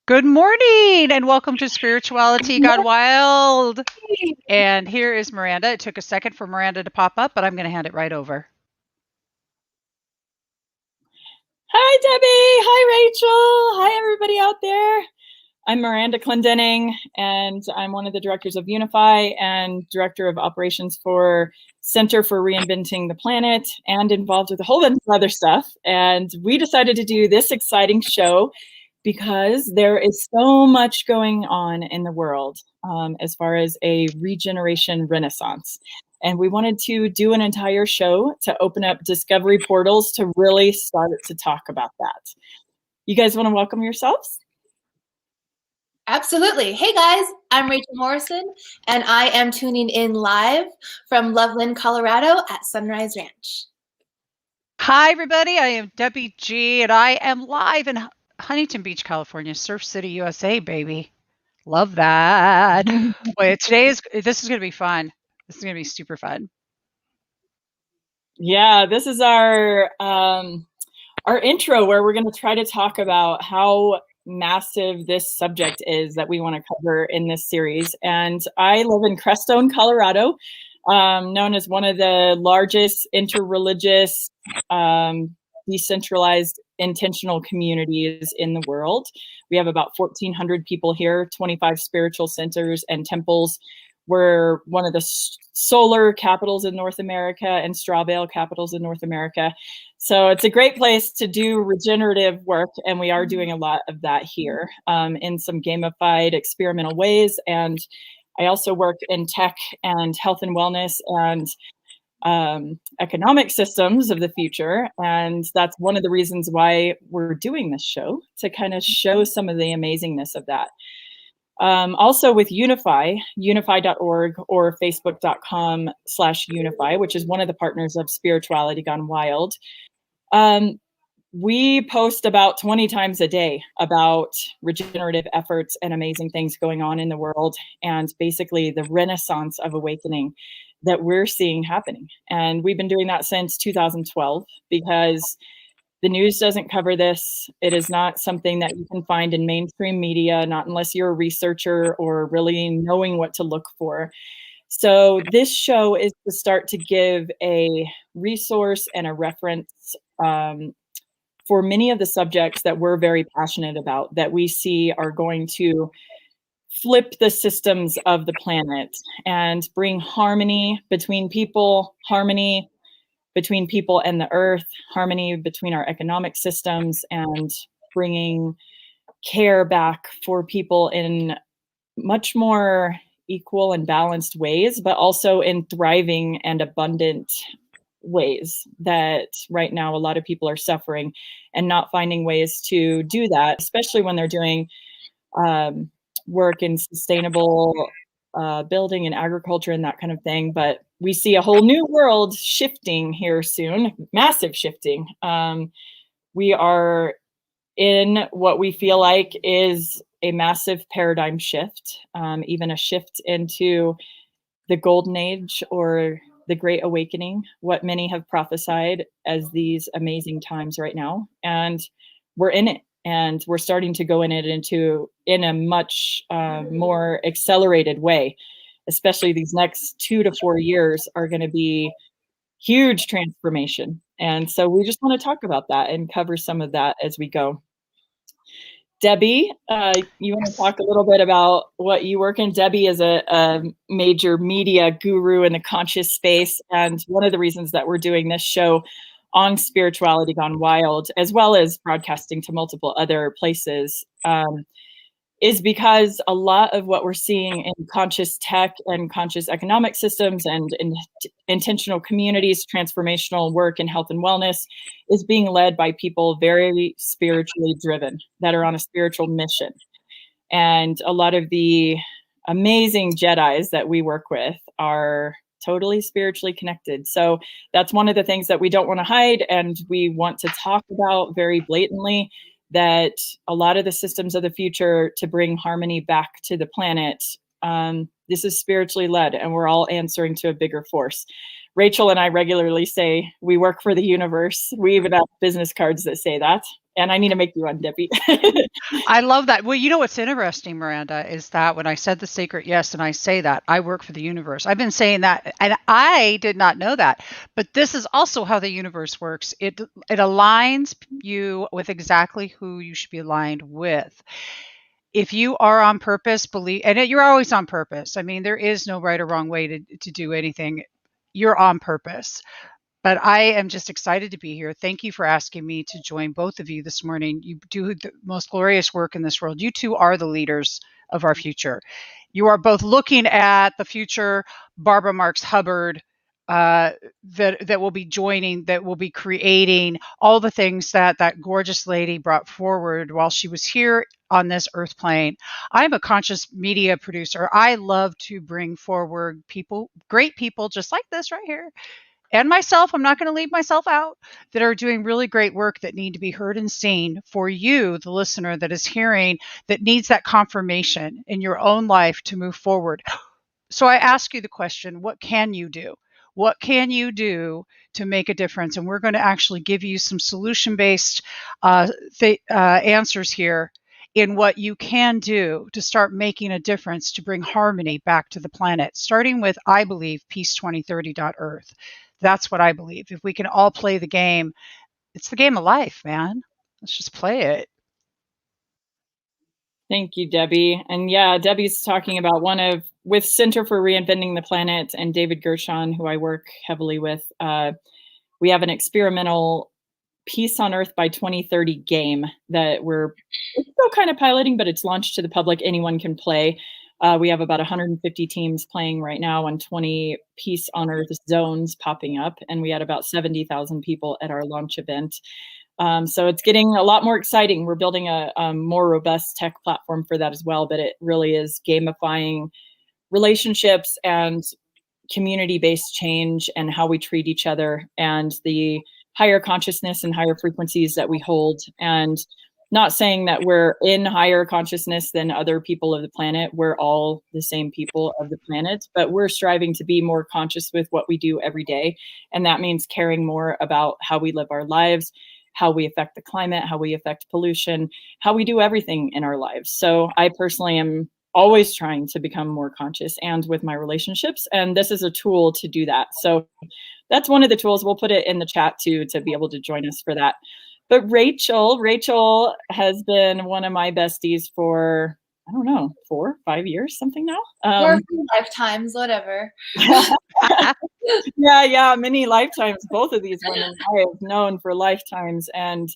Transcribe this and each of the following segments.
Good morning and welcome to Spirituality Gone Wild. And here is Miranda. It took a second for Miranda to pop up, but I'm going to hand it right over. Hi, Debbie. Hi, Rachel. Hi, everybody out there. I'm Miranda Clendenning, and I'm one of the directors of Unify and director of operations for Center for Reinventing the Planet, and involved with a whole bunch of other stuff. And we decided to do this exciting show because there is so much going on in the world as far as a regeneration renaissance. And we wanted to do an entire show to open up discovery portals to really start to talk about that. You guys want to welcome yourselves? Absolutely. Hey guys, I'm Rachel Morrison, and I am tuning in live from Loveland, Colorado at Sunrise Ranch. Hi, everybody. I am Debbie G, and I am live in Huntington Beach, California, Surf City, USA, baby. Love that. Wait, this is going to be fun. This is going to be super fun. Yeah, this is our intro where we're going to try to talk about how massive this subject is that we want to cover in this series. And I live in Crestone, Colorado, known as one of the largest interreligious, decentralized, intentional communities in the world. We have about 1,400 people here, 25 spiritual centers and temples. We're one of the solar capitals in North America and straw bale capitals in North America. So it's a great place to do regenerative work, and we are doing a lot of that here in some gamified experimental ways. And I also work in tech and health and wellness and economic systems of the future. And that's one of the reasons why we're doing this show, to kind of show some of the amazingness of that. Also with Unify, unify.org or facebook.com/unify, which is one of the partners of Spirituality Gone Wild. We post about 20 times a day about regenerative efforts and amazing things going on in the world, and basically the renaissance of awakening that we're seeing happening. And we've been doing that since 2012 because the news doesn't cover this. It is not something that you can find in mainstream media, not unless you're a researcher or really knowing what to look for. So this show is to start to give a resource and a reference for many of the subjects that we're very passionate about, that we see are going to flip the systems of the planet and bring harmony between people, harmony between people and the earth, harmony between our economic systems, and bringing care back for people in much more equal and balanced ways, but also in thriving and abundant ways that right now a lot of people are suffering and not finding ways to do that, especially when they're doing work in sustainable building and agriculture and that kind of thing. But we see a whole new world shifting here soon, massive shifting. We are in what we feel like is a massive paradigm shift, even a shift into the golden age or the Great Awakening, what many have prophesied as these amazing times right now. And we're in it, and we're starting to go in a much more accelerated way. Especially these next 2 to 4 years are going to be huge transformation. And so we just want to talk about that and cover some of that as we go. Debbie, you want to talk a little bit about what you work in? Debbie is a major media guru in the conscious space. And one of the reasons that we're doing this show on Spirituality Gone Wild, as well as broadcasting to multiple other places, is because a lot of what we're seeing in conscious tech and conscious economic systems and intentional communities, transformational work in health and wellness is being led by people very spiritually driven that are on a spiritual mission. And a lot of the amazing Jedis that we work with are totally spiritually connected. So that's one of the things that we don't want to hide, and we want to talk about very blatantly, that a lot of the systems of the future to bring harmony back to the planet, this is spiritually led, and we're all answering to a bigger force. Rachel and I regularly say we work for the universe. We even have business cards that say that. And I need to make you one, Debbie. I love that. Well, you know what's interesting, Miranda, is that when I said the sacred yes, and I say that, I work for the universe. I've been saying that, and I did not know that. But this is also how the universe works. It aligns you with exactly who you should be aligned with. If you are on purpose, believe, and you're always on purpose. I mean, there is no right or wrong way to do anything. You're on purpose. But I am just excited to be here. Thank you for asking me to join both of you this morning. You do the most glorious work in this world. You two are the leaders of our future. You are both looking at the future Barbara Marx Hubbard that will be joining, that will be creating all the things that that gorgeous lady brought forward while she was here on this earth plane. I'm a conscious media producer. I love to bring forward people, great people just like this right here, and myself, I'm not going to leave myself out, that are doing really great work that need to be heard and seen for you, the listener that is hearing, that needs that confirmation in your own life to move forward. So I ask you the question, what can you do? What can you do to make a difference? And we're going to actually give you some solution-based answers here in what you can do to start making a difference to bring harmony back to the planet, starting with, I believe, peace2030.earth. That's what I believe. If we can all play the game, it's the game of life, man. Let's just play it. Thank you, Debbie. And yeah, Debbie's talking about with Center for Reinventing the Planet and David Gershon, who I work heavily with. We have an experimental Peace on Earth by 2030 game that we're still kind of piloting, but it's launched to the public. Anyone can play. We have about 150 teams playing right now and 20 Peace on Earth zones popping up. And we had about 70,000 people at our launch event. So it's getting a lot more exciting. We're building a more robust tech platform for that as well, but it really is gamifying relationships and community-based change and how we treat each other and the higher consciousness and higher frequencies that we hold. And not saying that we're in higher consciousness than other people of the planet. We're all the same people of the planet, but we're striving to be more conscious with what we do every day. And that means caring more about how we live our lives, how we affect the climate, how we affect pollution, how we do everything in our lives. So I personally am always trying to become more conscious and with my relationships. And this is a tool to do that. So that's one of the tools. We'll put it in the chat too, to be able to join us for that. But Rachel has been one of my besties for, I don't know, 4 or 5 years, something now. Or lifetimes, whatever. Yeah, many lifetimes. Both of these women I have known for lifetimes, and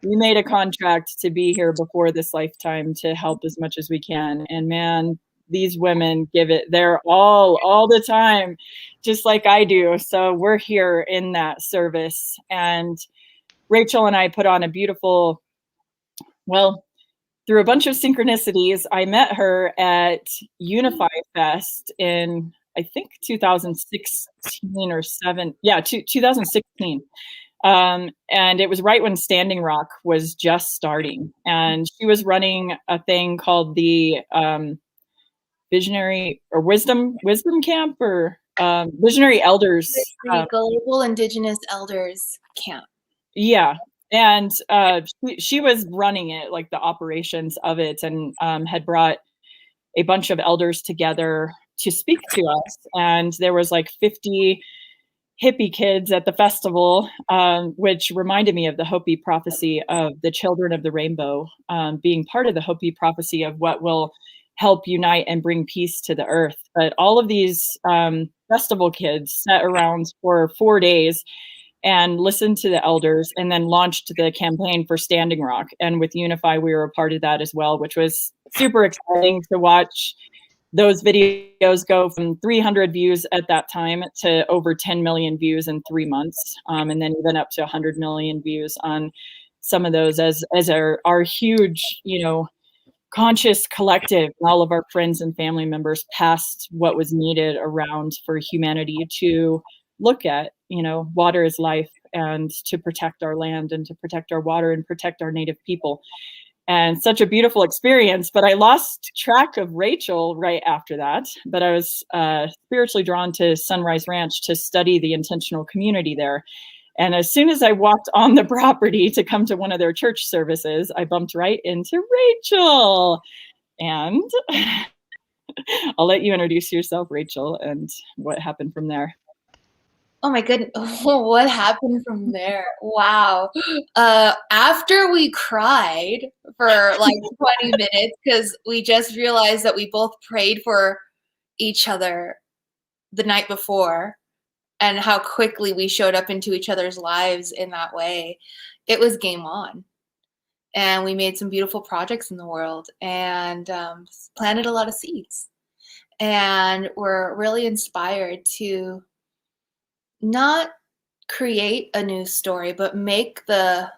we made a contract to be here before this lifetime to help as much as we can. And man, these women give it their all the time, just like I do. So we're here in that service. And Rachel and I put on a beautiful, well, through a bunch of synchronicities, I met her at Unify Fest in, I think, 2016 or 7. Yeah, 2016. And it was right when Standing Rock was just starting. And she was running a thing called the Visionary or Wisdom Camp, or Visionary Elders. The Global Indigenous Elders Camp. Yeah. And she was running it, like the operations of it, and had brought a bunch of elders together to speak to us. And there was like 50 hippie kids at the festival, which reminded me of the Hopi prophecy of the children of the rainbow, being part of the Hopi prophecy of what will help unite and bring peace to the earth. But all of these festival kids sat around for 4 days and listened to the elders, and then launched the campaign for Standing Rock. And with Unify, we were a part of that as well, which was super exciting to watch those videos go from 300 views at that time to over 10 million views in 3 months. And then even up to 100 million views on some of those as our huge, conscious collective, all of our friends and family members passed what was needed around for humanity to look at, water is life, and to protect our land and to protect our water and protect our native people. And such a beautiful experience. But I lost track of Rachel right after that. But I was spiritually drawn to Sunrise Ranch to study the intentional community there. And as soon as I walked on the property to come to one of their church services, I bumped right into Rachel. And I'll let you introduce yourself, Rachel, and what happened from there. Oh my goodness, what happened from there? Wow. After we cried for like 20 minutes because we just realized that we both prayed for each other the night before and how quickly we showed up into each other's lives in that way, it was game on. And we made some beautiful projects in the world and planted a lot of seeds. And we're really inspired to not create a new story, but make the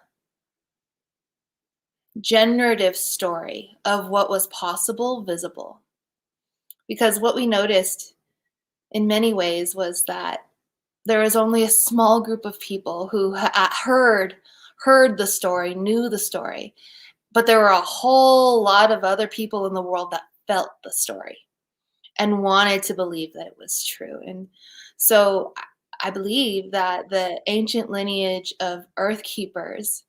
generative story of what was possible visible. Because what we noticed in many ways was that there was only a small group of people who heard the story, knew the story, but there were a whole lot of other people in the world that felt the story and wanted to believe that it was true. And so I believe that the ancient lineage of earth keepers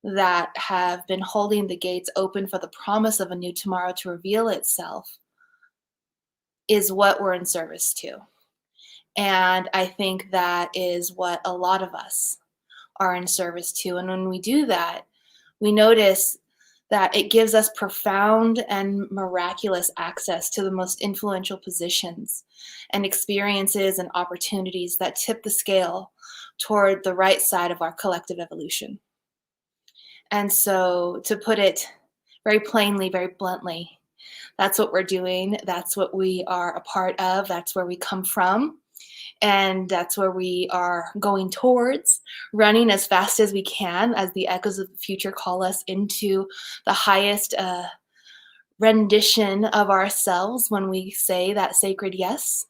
that have been holding the gates open for the promise of a new tomorrow to reveal itself is what we're in service to. And I think that is what a lot of us are in service to. And when we do that, we notice that it gives us profound and miraculous access to the most influential positions and experiences and opportunities that tip the scale toward the right side of our collective evolution. And so, to put it very plainly, very bluntly, that's what we're doing. That's what we are a part of. That's where we come from. And that's where we are going towards, running as fast as we can as the echoes of the future call us into the highest rendition of ourselves when we say that sacred yes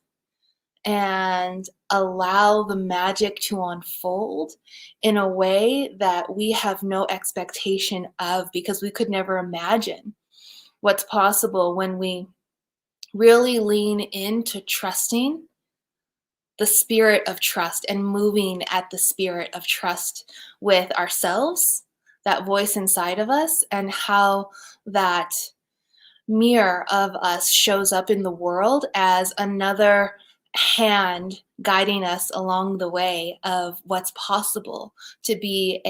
and allow the magic to unfold in a way that we have no expectation of, because we could never imagine what's possible when we really lean into trusting the spirit of trust and moving at the spirit of trust with ourselves, that voice inside of us, and how that mirror of us shows up in the world as another hand guiding us along the way of what's possible to be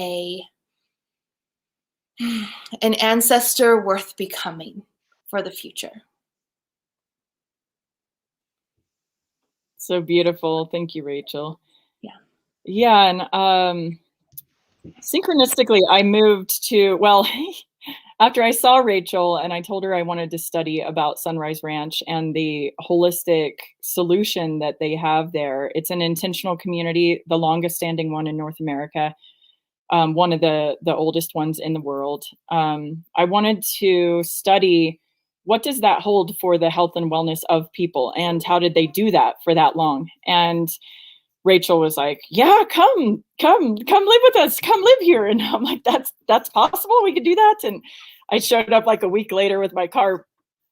an ancestor worth becoming for the future. So beautiful. Thank you, Rachel. Yeah. Yeah. And synchronistically, I moved to, well, after I saw Rachel and I told her I wanted to study about Sunrise Ranch and the holistic solution that they have there. It's an intentional community, the longest standing one in North America, one of the oldest ones in the world. I wanted to study what does that hold for the health and wellness of people, and how did they do that for that long? And Rachel was like, yeah, come live with us, come live here. And I'm like, that's possible, we could do that. And I showed up like a week later with my car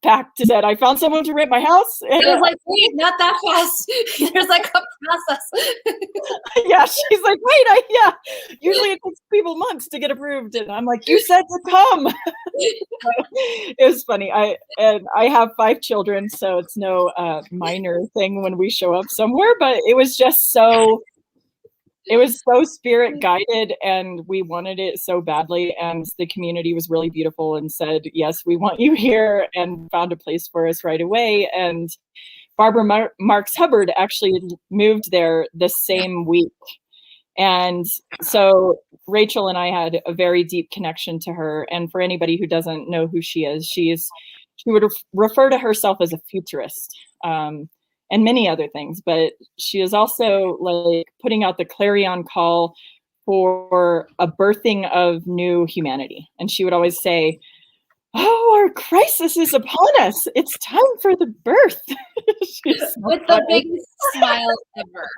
packed and said, I found someone to rent my house. And it was like, wait, not that fast. There's like a process. Yeah, she's like, wait, yeah, usually it takes people months to get approved. And I'm like, you said to come. It was funny. I have 5 children, so it's no minor thing when we show up somewhere, but it was just so spirit guided, and we wanted it so badly, and the community was really beautiful and said, yes, we want you here, and found a place for us right away. And Barbara Marks Hubbard actually moved there the same week. And so Rachel and I had a very deep connection to her. And for anybody who doesn't know who she is, she would refer to herself as a futurist. And many other things, but she is also like putting out the clarion call for a birthing of new humanity. And she would always say, oh, our crisis is upon us. It's time for the birth. With the biggest smile ever.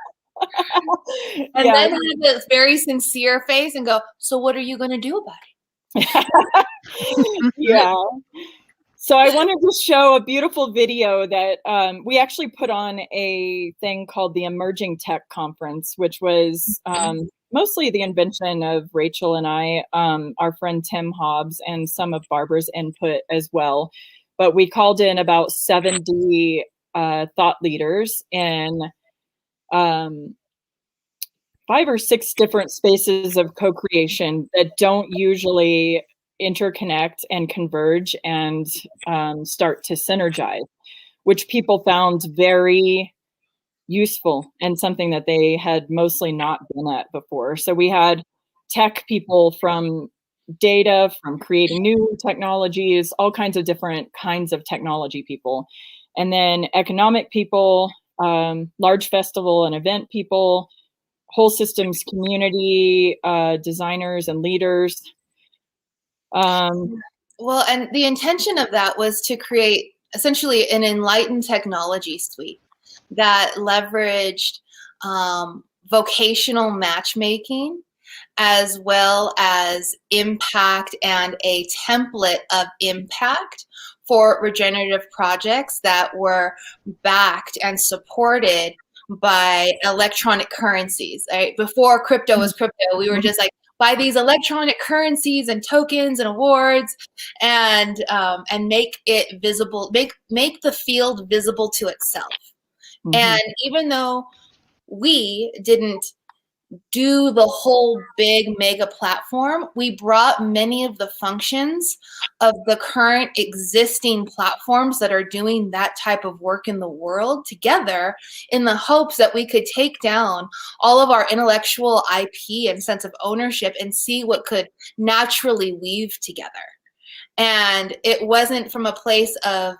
And then have this very sincere face and go, so what are you going to do about it? Yeah. So I wanted to show a beautiful video that we actually put on a thing called the Emerging Tech Conference, which was mostly the invention of Rachel and I, our friend Tim Hobbs, and some of Barbara's input as well. But we called in about 70 thought leaders in 5 or 6 different spaces of co-creation that don't usually interconnect and converge and start to synergize, which people found very useful and something that they had mostly not been at before. So we had tech people from data, from creating new technologies, all kinds of different kinds of technology people. And then economic people, large festival and event people, whole systems community, designers and leaders. Well, and the intention of that was to create essentially an enlightened technology suite that leveraged vocational matchmaking as well as impact and a template of impact for regenerative projects that were backed and supported by electronic currencies. Right? Before crypto was crypto, we were just like, buy these electronic currencies and tokens and awards, and make it visible, make the field visible to itself. Mm-hmm. And even though we didn't do the whole big mega platform, we brought many of the functions of the current existing platforms that are doing that type of work in the world together in the hopes that we could take down all of our intellectual IP and sense of ownership and see what could naturally weave together. And it wasn't from a place of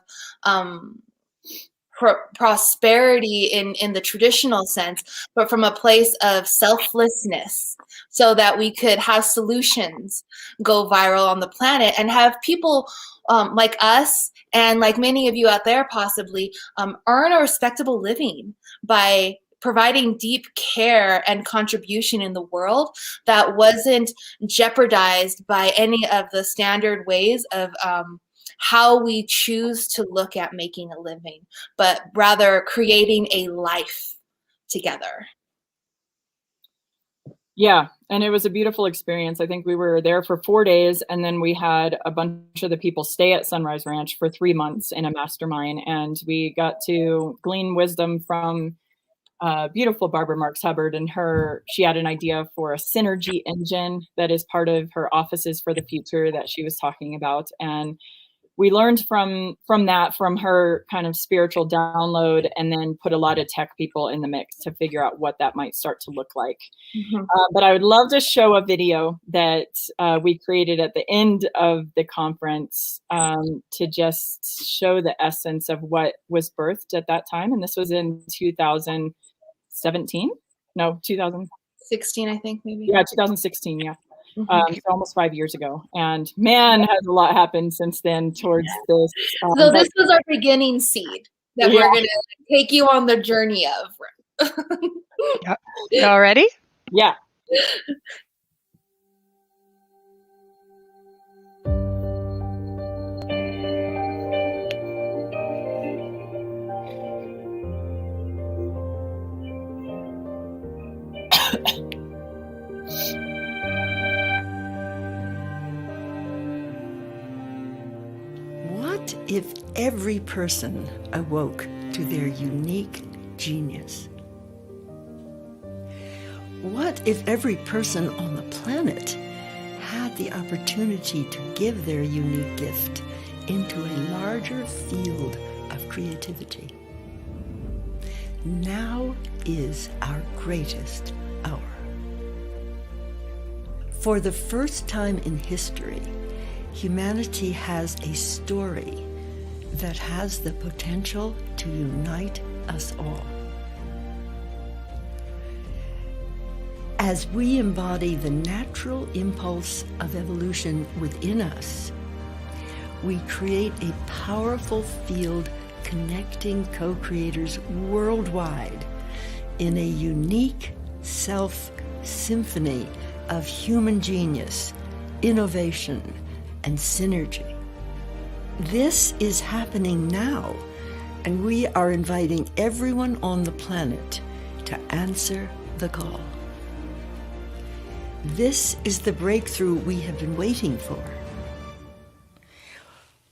prosperity in the traditional sense, but from a place of selflessness, so that we could have solutions go viral on the planet and have people like us and like many of you out there possibly earn a respectable living by providing deep care and contribution in the world that wasn't jeopardized by any of the standard ways of how we choose to look at making a living, but rather creating a life together. Yeah, and it was a beautiful experience. I think we were there for 4 days, and then we had a bunch of the people stay at Sunrise Ranch for 3 months in a mastermind, and we got to glean wisdom from beautiful Barbara Marks Hubbard, and she had an idea for a synergy engine that is part of her offices for the future that she was talking about. And we learned from her kind of spiritual download, and then put a lot of tech people in the mix to figure out what that might start to look like. Mm-hmm. But I would love to show a video that we created at the end of the conference to just show the essence of what was birthed at that time. And this was in 2017? No, 2016, I think, maybe. Yeah, 2016, yeah. Mm-hmm. So almost 5 years ago, and man, has a lot happened since then towards this. So this was our beginning seed that we're going to take you on the journey of. Y'all ready? Yeah. What if every person awoke to their unique genius? What if every person on the planet had the opportunity to give their unique gift into a larger field of creativity? Now is our greatest hour. For the first time in history, humanity has a story that has the potential to unite us all. As we embody the natural impulse of evolution within us, we create a powerful field connecting co-creators worldwide in a unique self-symphony of human genius, innovation, and synergy. This is happening now, and we are inviting everyone on the planet to answer the call. This is the breakthrough we have been waiting for.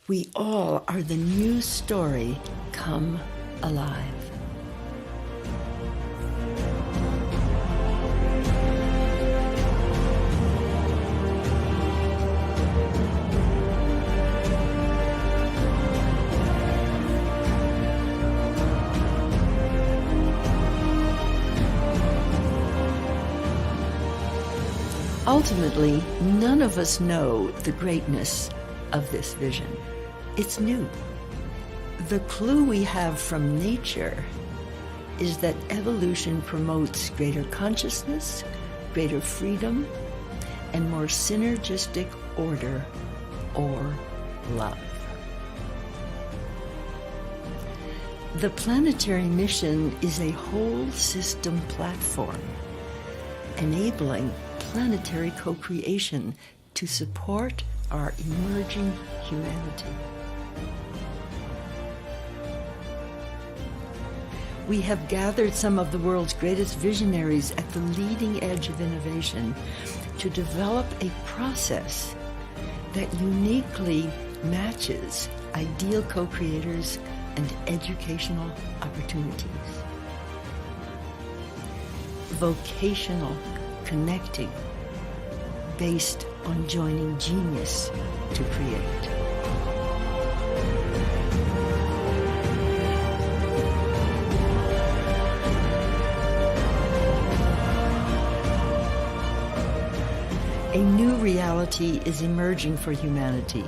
We all are the new story come alive. Ultimately, none of us know the greatness of this vision. It's new. The clue we have from nature is that evolution promotes greater consciousness, greater freedom, and more synergistic order or love. The planetary mission is a whole system platform, enabling planetary co-creation to support our emerging humanity. We have gathered some of the world's greatest visionaries at the leading edge of innovation to develop a process that uniquely matches ideal co-creators and educational opportunities. Vocational connecting based on joining genius to create. A new reality is emerging for humanity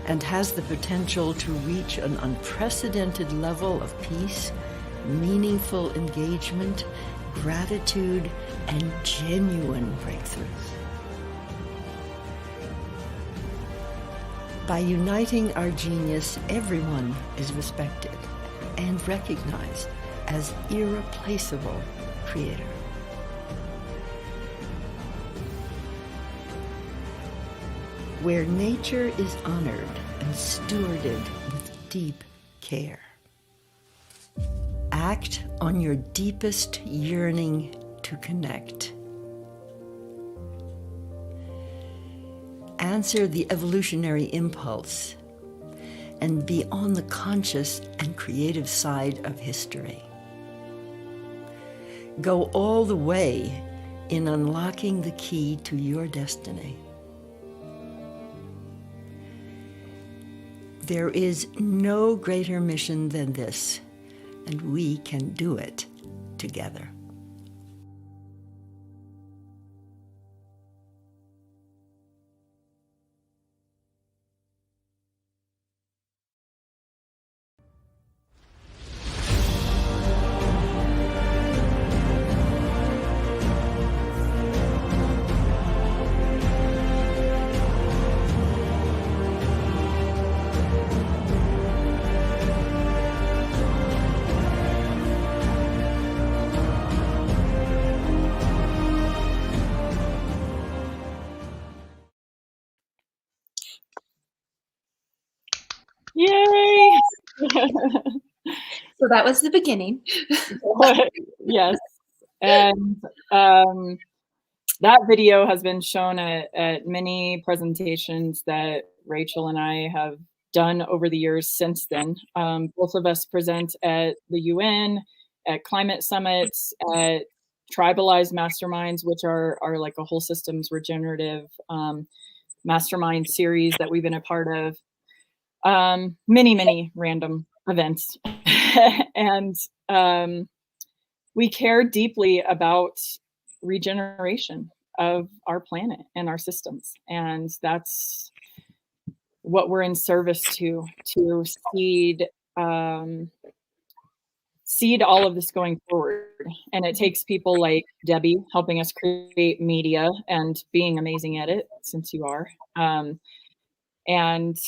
and has the potential to reach an unprecedented level of peace, meaningful engagement, gratitude, and genuine breakthroughs. By uniting our genius, everyone is respected and recognized as irreplaceable creator. Where nature is honored and stewarded with deep care. Act on your deepest yearning to connect. Answer the evolutionary impulse and be on the conscious and creative side of history. Go all the way in unlocking the key to your destiny. There is no greater mission than this, and we can do it together. Yay! So that was the beginning. Yes. And that video has been shown at many presentations that Rachel and I have done over the years since then. Both of us present at the UN, at climate summits, at tribalized masterminds, which are like a whole systems regenerative mastermind series that we've been a part of. Many random events. And we care deeply about regeneration of our planet and our systems. And that's what we're in service to seed all of this going forward. And it takes people like Debbie helping us create media and being amazing at it, since you are. And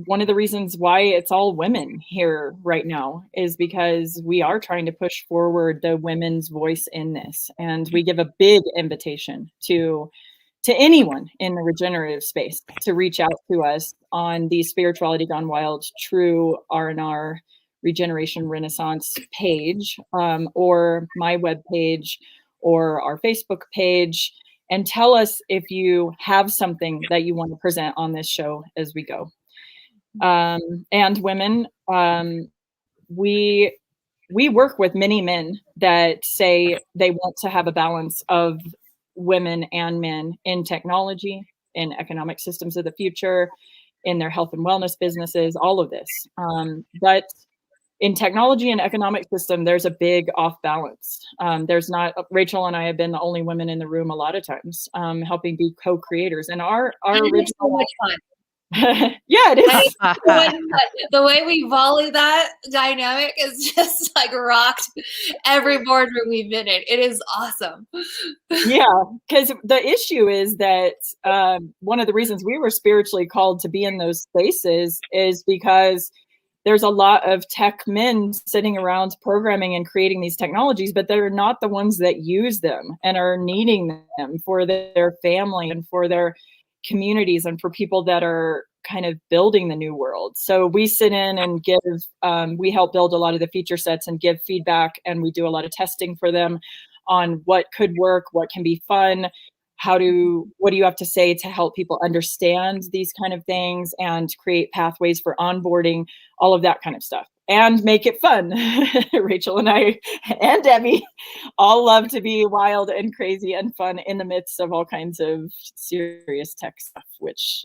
one of the reasons why it's all women here right now is because we are trying to push forward the women's voice in this. And we give a big invitation to anyone in the regenerative space to reach out to us on the Spirituality Gone Wild True R&R Regeneration Renaissance page, or my webpage, or our Facebook page, and tell us if you have something that you want to present on this show as we go. And women, we work with many men that say they want to have a balance of women and men in technology, in economic systems of the future, in their health and wellness businesses, all of this. But in technology and economic system, there's a big off balance. There's not, Rachel and I have been the only women in the room a lot of times, helping be co-creators. And our original, so much fun. yeah, it is. The way we volley that dynamic is just like rocked every boardroom we've been in. It is awesome. Yeah, because the issue is that one of the reasons we were spiritually called to be in those spaces is because there's a lot of tech men sitting around programming and creating these technologies, but they're not the ones that use them and are needing them for their family and for their communities and for people that are kind of building the new world. So we sit in and give, we help build a lot of the feature sets and give feedback, and we do a lot of testing for them on what could work, what can be fun, what do you have to say to help people understand these kind of things and create pathways for onboarding, all of that kind of stuff, and make it fun. Rachel and I and Debbie all love to be wild and crazy and fun in the midst of all kinds of serious tech stuff, which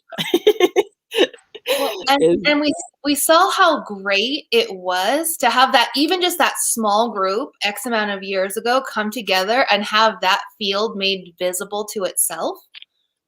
and we saw how great it was to have that, even just that small group X amount of years ago, come together and have that field made visible to itself,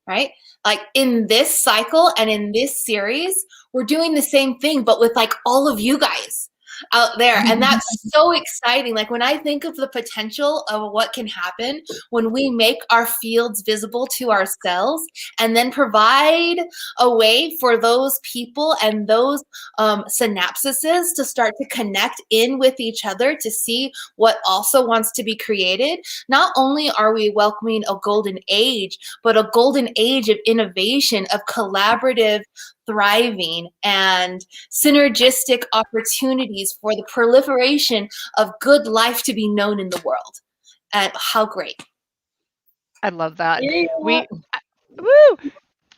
right? Like in this cycle and in this series, we're doing the same thing, but with like all of you guys out there. And that's so exciting. Like when I think of the potential of what can happen when we make our fields visible to ourselves and then provide a way for those people and those synapses to start to connect in with each other to see what also wants to be created. Not only are we welcoming a golden age, but a golden age of innovation, of collaborative thriving and synergistic opportunities for the proliferation of good life to be known in the world. And how great. I love that. Yeah. Woo!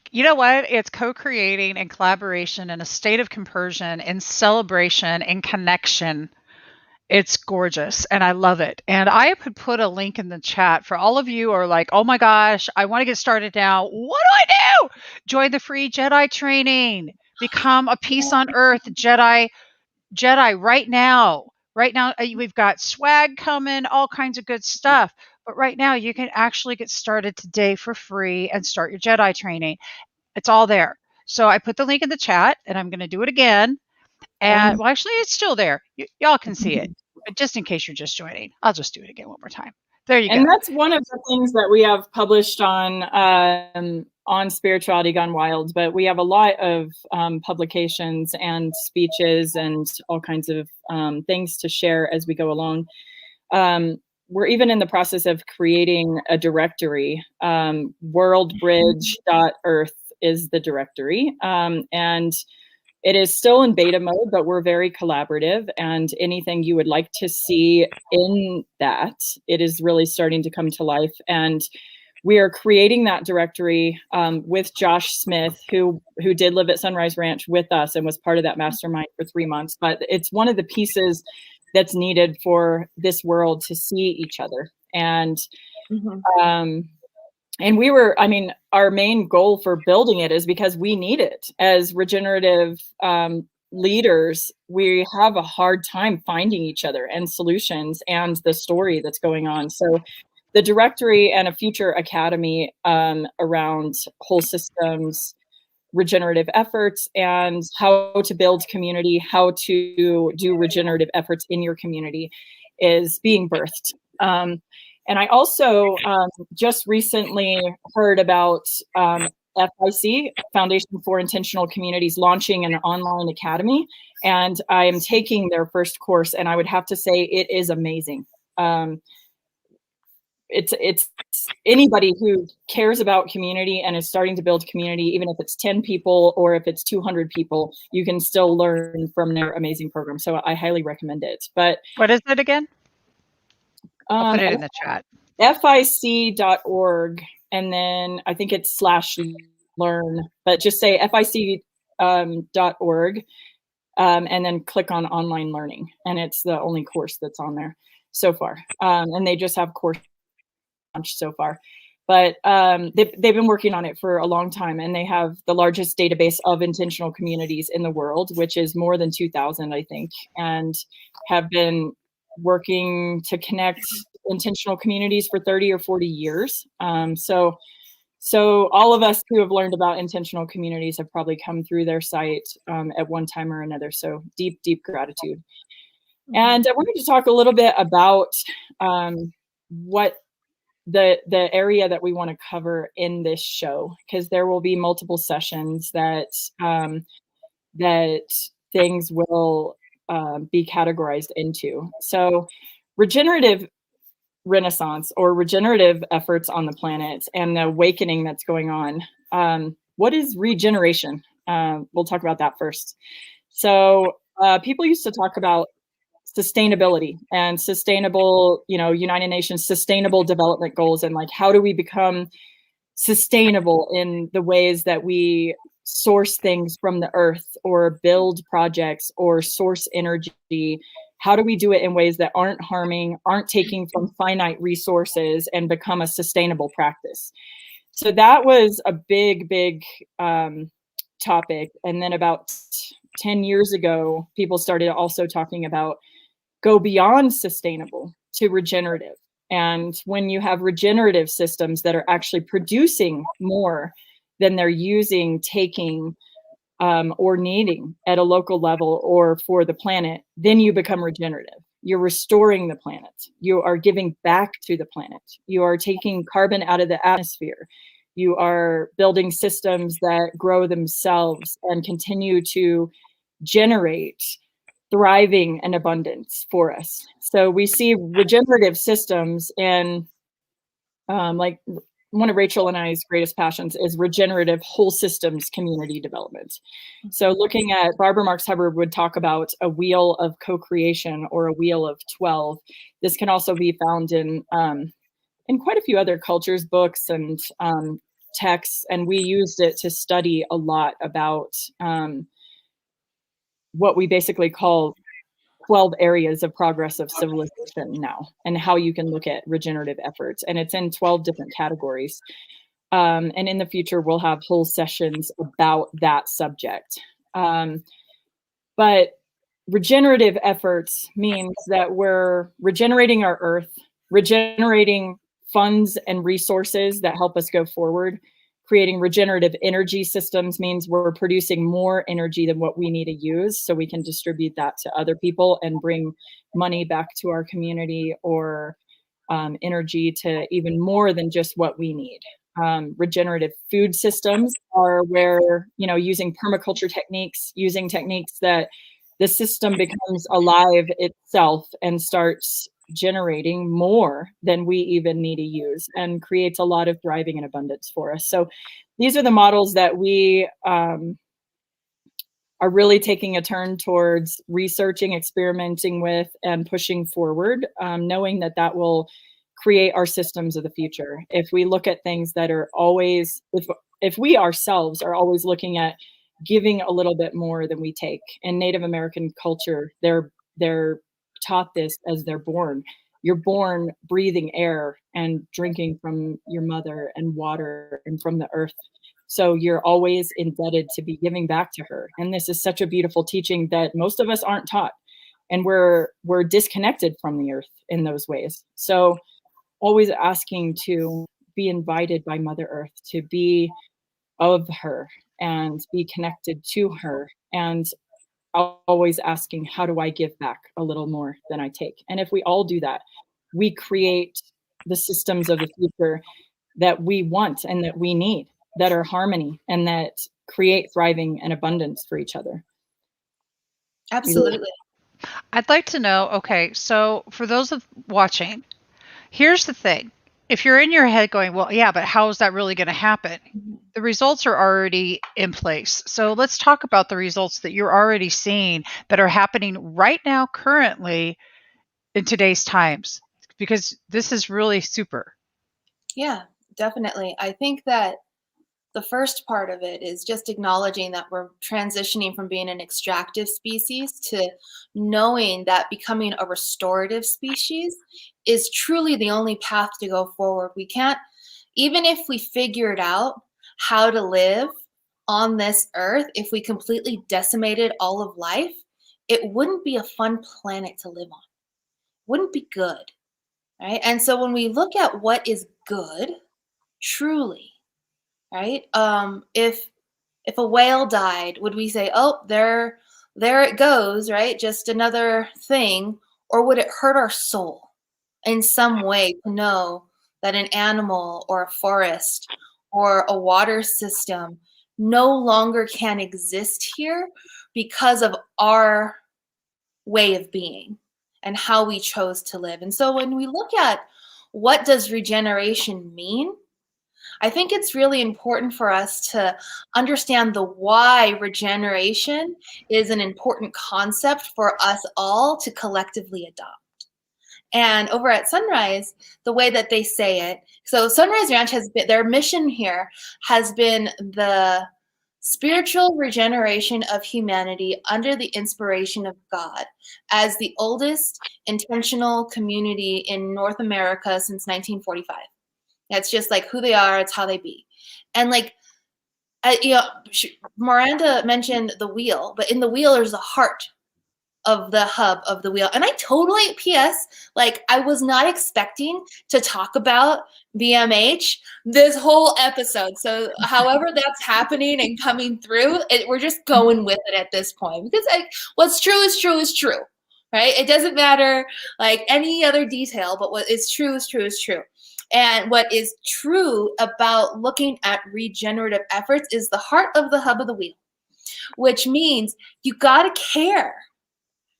You know what? It's co-creating and collaboration in a state of compersion and celebration and connection. It's gorgeous and I love it. And I could put a link in the chat for all of you who are like, oh my gosh, I want to get started now. What do I do? Join the free Jedi training. Become a Peace on Earth Jedi right now. Right now, we've got swag coming, all kinds of good stuff. But right now, you can actually get started today for free and start your Jedi training. It's all there. So I put the link in the chat and I'm going to do it again. And well, actually, it's still there. Y'all can see it. But just in case you're just joining, I'll just do it again one more time. There you go. And that's one of the things that we have published on Spirituality Gone Wild. But we have a lot of publications and speeches and all kinds of things to share as we go along. We're even in the process of creating a directory. Worldbridge.earth is the directory. And it is still in beta mode, but we're very collaborative, and anything you would like to see in that, it is really starting to come to life. And we are creating that directory with Josh Smith, who did live at Sunrise Ranch with us and was part of that mastermind for 3 months. But it's one of the pieces that's needed for this world to see each other. And and we were, I mean, our main goal for building it is because we need it. As regenerative leaders, we have a hard time finding each other and solutions and the story that's going on. So the directory and a future academy around whole systems, regenerative efforts, and how to build community, how to do regenerative efforts in your community is being birthed. And I also just recently heard about FIC, Foundation for Intentional Communities, launching an online academy. And I am taking their first course, and I would have to say it is amazing. It's anybody who cares about community and is starting to build community, even if it's 10 people or if it's 200 people, you can still learn from their amazing program. So I highly recommend it. But what is it again? I'll put it in the chat. FIC.org, and then I think it's /learn, but just say FIC.org, and then click on online learning, and it's the only course that's on there so far. And they just have course launched so far. But they've been working on it for a long time, and they have the largest database of intentional communities in the world, which is more than 2,000, I think, and have been working to connect intentional communities for 30 or 40 years. So all of us who have learned about intentional communities have probably come through their site at one time or another. So deep, deep gratitude. And I wanted to talk a little bit about what the area that we want to cover in this show, because there will be multiple sessions that that things will be categorized into. So regenerative renaissance, or regenerative efforts on the planet, and the awakening that's going on. What is regeneration? We'll talk about that first. So people used to talk about sustainability and sustainable, United Nations sustainable development goals, and like, how do we become sustainable in the ways that we source things from the earth, or build projects, or source energy? How do we do it in ways that aren't harming, aren't taking from finite resources, and become a sustainable practice? So that was a big, big topic. And then about 10 years ago, people started also talking about go beyond sustainable to regenerative. And when you have regenerative systems that are actually producing more than they're using, taking, or needing at a local level or for the planet, then you become regenerative. You're restoring the planet. You are giving back to the planet. You are taking carbon out of the atmosphere. You are building systems that grow themselves and continue to generate thriving and abundance for us. So we see regenerative systems in like one of Rachel and I's greatest passions is regenerative whole systems community development. So looking at, Barbara Marx Hubbard would talk about a wheel of co-creation, or a wheel of 12. This can also be found in quite a few other cultures, books, and texts. And we used it to study a lot about what we basically call 12 areas of progress of civilization now, and how you can look at regenerative efforts. And it's in 12 different categories. And in the future, we'll have whole sessions about that subject. But regenerative efforts means that we're regenerating our earth, regenerating funds and resources that help us go forward. Creating regenerative energy systems means we're producing more energy than what we need to use, so we can distribute that to other people and bring money back to our community, or energy to even more than just what we need. Regenerative food systems are where, using permaculture techniques, using techniques that the system becomes alive itself and starts generating more than we even need to use, and creates a lot of thriving and abundance for us. So these are the models that we are really taking a turn towards researching, experimenting with, and pushing forward, knowing that that will create our systems of the future. If we look at things that are always, if we ourselves are always looking at giving a little bit more than we take. In Native American culture, they're taught this as they're born. You're born breathing air and drinking from your mother, and water, and from the earth. So you're always indebted to be giving back to her. And this is such a beautiful teaching that most of us aren't taught. And we're disconnected from the earth in those ways. So always asking to be invited by Mother Earth, to be of her and be connected to her, and always asking, how do I give back a little more than I take? And if we all do that, we create the systems of the future that we want and that we need, that are harmony and that create thriving and abundance for each other. Absolutely. I'd like to know, okay, so for those of watching, here's the thing. If you're in your head going, well, yeah, but how is that really going to happen? The results are already in place. So let's talk about the results that you're already seeing that are happening right now, currently, in today's times, because this is really super. Yeah, definitely. I think that the first part of it is just acknowledging that we're transitioning from being an extractive species to knowing that becoming a restorative species is truly the only path to go forward. We can't, even if we figured out how to live on this earth, if we completely decimated all of life, it wouldn't be a fun planet to live on. It wouldn't be good, right? And so when we look at what is good, truly, right? If a whale died, would we say, "Oh, there it goes," right? Just another thing, or would it hurt our soul in some way to know that an animal or a forest or a water system no longer can exist here because of our way of being and how we chose to live? And so when we look at what does regeneration mean, I think it's really important for us to understand the why regeneration is an important concept for us all to collectively adopt. And over at Sunrise, the way that they say it, so Sunrise Ranch has been, their mission here has been the spiritual regeneration of humanity under the inspiration of God as the oldest intentional community in North America since 1945. That's just like who they are. It's how they be. And like, Miranda mentioned the wheel, but in the wheel, there's the heart of the hub of the wheel. And I totally, P.S., like, I was not expecting to talk about BMH this whole episode. So however that's happening and coming through, we're just going with it at this point. Because like, what's true is true is true, right? It doesn't matter like any other detail, but what is true is true is true. And what is true about looking at regenerative efforts is the heart of the hub of the wheel, which means you got to care.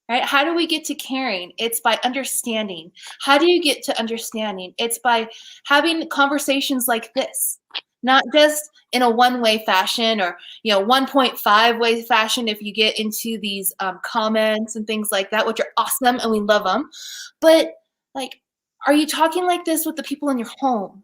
Right? How do we get to caring? It's by understanding. How do you get to understanding? It's by having conversations like this, not just in a one-way fashion or 1.5 way fashion if you get into these comments and things like that, which are awesome and we love them. But like, are you talking like this with the people in your home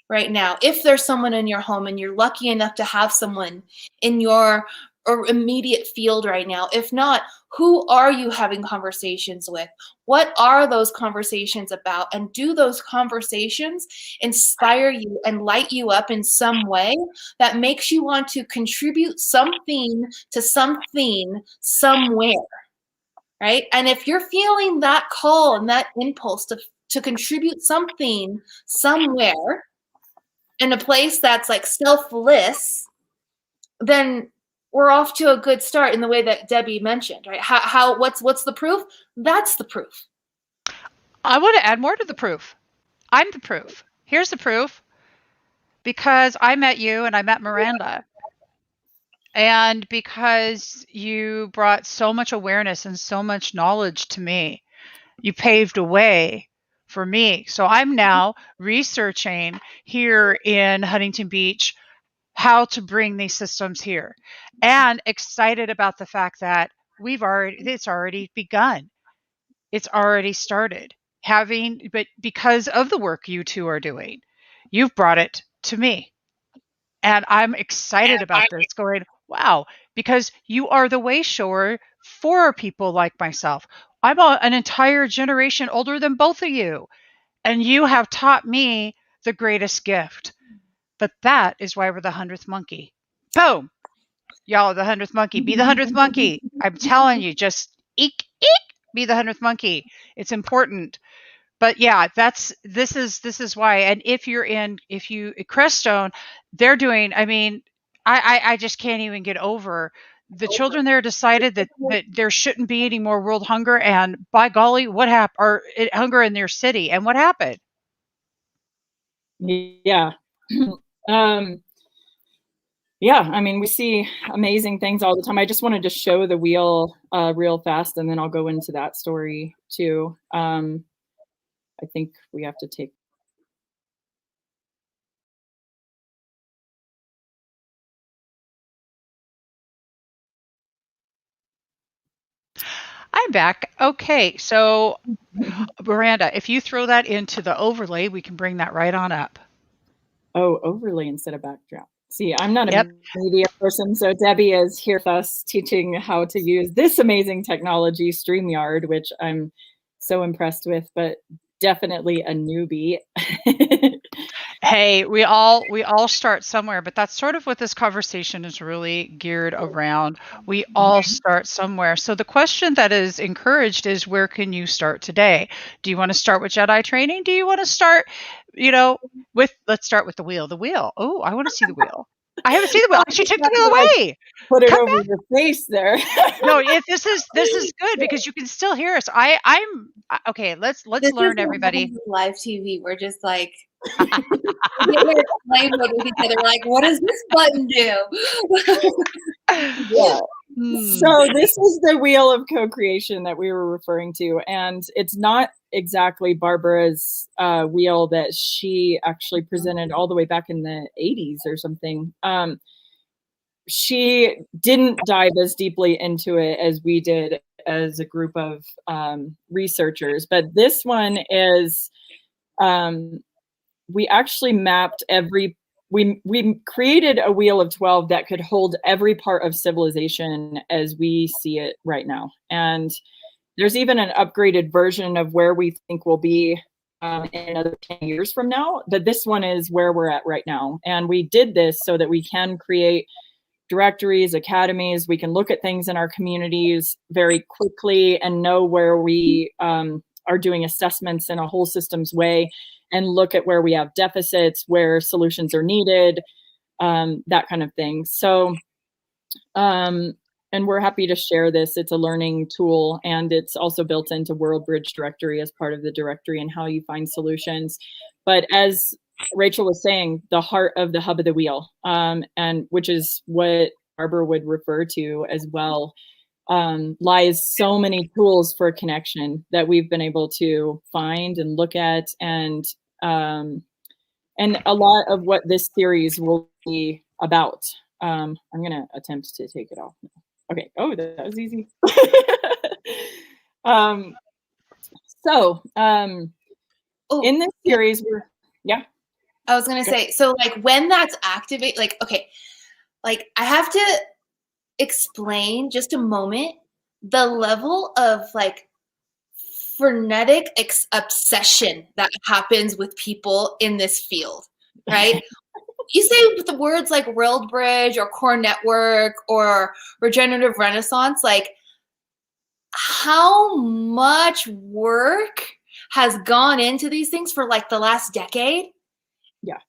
right now? If there's someone in your home and you're lucky enough to have someone in your or immediate field right now. If not, who are you having conversations with? What are those conversations about? And do those conversations inspire you and light you up in some way that makes you want to contribute something to something somewhere, right? And if you're feeling that call and that impulse to contribute something somewhere in a place that's like selfless, then we're off to a good start in the way that Debbie mentioned, right? What's the proof? That's the proof. I want to add more to the proof. I'm the proof. Here's the proof. Because I met you and I met Miranda. And because you brought so much awareness and so much knowledge to me, you paved a way for me. So I'm now researching here in Huntington Beach how to bring these systems here, and excited about the fact that it's already begun. It's already started but because of the work you two are doing, you've brought it to me. And I'm excited about this going, wow, because you are the way shower for people like myself. I'm an entire generation older than both of you, and you have taught me the greatest gift. But that is why we're the 100th monkey. Boom. Y'all are the 100th monkey. Be the 100th monkey. I'm telling you, just eek, be the 100th monkey. It's important. But yeah, this is why. And if you Crestone, they're doing, I just can't even get over the children there decided that there shouldn't be any more world hunger, and by golly, what happened? Or hunger in their city, and what happened? Yeah. Yeah, I mean, we see amazing things all the time. I just wanted to show the wheel real fast, and then I'll go into that story too. I think we have to take. I'm back. Okay, so Miranda, if you throw that into the overlay, we can bring that right on up. Oh, overlay instead of backdrop. See, I'm not Yep. a media person, so Debbie is here with us teaching how to use this amazing technology, StreamYard, which I'm so impressed with, but definitely a newbie. Hey, we all start somewhere, but that's sort of what this conversation is really geared around. We all start somewhere. So the question that is encouraged is, where can you start today? Do you want to start with Jedi training? Do you want to start, let's start with the wheel. The wheel. Oh, I want to see the wheel. I haven't seen the wheel. She took the wheel away. Put it Come over back. your face there. No, this is good because you can still hear us. I'm okay. Let's learn, everybody. Live TV. We're just like we're playing with each other. We're like, what does this button do? Yeah. So this is the wheel of co-creation that we were referring to, and it's not exactly Barbara's wheel that she actually presented all the way back in the 80s or something. She didn't dive as deeply into it as we did as a group of researchers, but this one is we actually mapped we created a wheel of 12 that could hold every part of civilization as we see it right now. And there's even an upgraded version of where we think we'll be in another 10 years from now. But this one is where we're at right now. And we did this so that we can create directories, academies. We can look at things in our communities very quickly and know where we are doing assessments in a whole systems way, and look at where we have deficits, where solutions are needed, that kind of thing. So, and we're happy to share this. It's a learning tool, and it's also built into World Bridge Directory as part of the directory and how you find solutions. But as Rachel was saying, the heart of the hub of the wheel, and which is what Barbara would refer to as well, lies so many tools for connection that we've been able to find and look at, and a lot of what this series will be about. I'm going to attempt to take it off now. Okay. Oh, that was easy. In this series, I was going to say, so like when that's activate, like, okay, like I have to explain just a moment the level of like frenetic obsession that happens with people in this field, right? You say with the words like World Bridge or Core Network or Regenerative Renaissance, like how much work has gone into these things for like the last decade? Yeah.